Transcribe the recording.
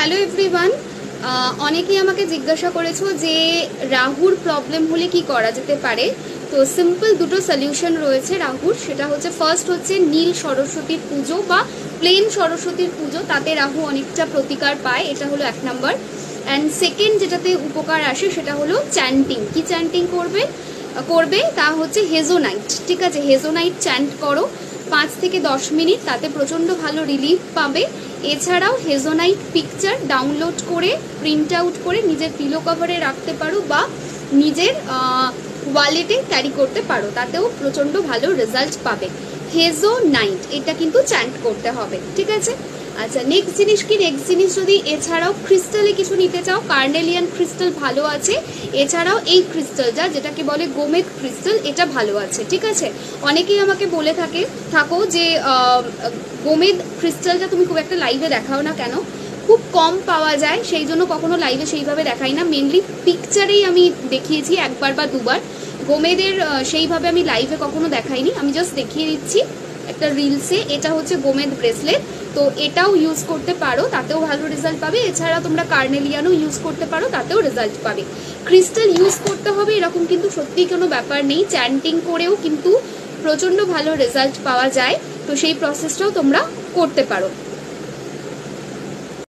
Hello everyone, অনেকেই আমাকে জিজ্ঞাসা করেছো যে রাহুর প্রবলেম হলে কি করা যেতে পারে। তো সিম্পল দুটো সলিউশন রয়েছে রাহুর। সেটা হচ্ছে ফার্স্ট হচ্ছে নীল সরস্বতীর পুজো বা প্লেন সরস্বতীর পুজো, তাতে রাহু অনেকটা প্রতিকার পায়, এটা হলো 1 নম্বর। অ্যান্ড সেকেন্ড যেটাতে উপকার আসে সেটা হলো চ্যান্টিং। কি চ্যান্টিং করবে তা হচ্ছে হেজোনাইট। ঠিক আছে, হেজোনাইট চ্যান্ট করো 5 থেকে 10 মিনিট, তাতে প্রচণ্ড ভালো রিলিফ পাবে। এছাড়াও হেজোনাইট পিকচার ডাউনলোড করে প্রিন্ট আউট করে নিজের পিলো কভারে রাখতে পারো বা নিজের ওয়ালেটে ক্যারি করতে পারো, তাতেও প্রচণ্ড ভালো রেজাল্ট পাবে। হেজোনাইট এটা কিন্তু চ্যান্ট করতে হবে, ঠিক আছে। আচ্ছা, নেক্সট জিনিস যদি এছাড়াও ক্রিস্টালে কিছু নিতে চাও, কার্নেলিয়ান ক্রিস্টাল ভালো আছে। এছাড়াও এই ক্রিস্টালটা যেটাকে বলে গোমেদ ক্রিস্টাল, এটা ভালো আছে, ঠিক আছে। অনেকেই আমাকে বলে থাকো যে গোমেদ ক্রিস্টালটা তুমি খুব একটা লাইভে দেখাও না কেন, খুব কম পাওয়া যায়, সেই জন্য কখনো লাইভে সেইভাবে দেখাই না। মেনলি পিকচারেই আমি দেখিয়েছি একবার বা দুবার, গোমেদের সেইভাবে আমি লাইভে কখনো দেখাইনি। আমি জাস্ট দেখিয়ে দিচ্ছি একটা রিলসে। এটা হচ্ছে গোমেদ ব্রেসলেট, তো এটাও ইউজ করতে পারো, তাতেও ভালো রেজাল্ট পাবে। এছাড়া তোমরা কার্নেলিয়ানও ইউজ করতে পারো, তাতেও রেজাল্ট পাবে। ক্রিস্টাল ইউজ করতে হবে এরকম কিন্তু সত্যিই কোনো ব্যাপার নেই, চ্যান্টিং করেও কিন্তু প্রচণ্ড ভালো রেজাল্ট পাওয়া যায়। তো সেই প্রসেসটাও তোমরা করতে পারো।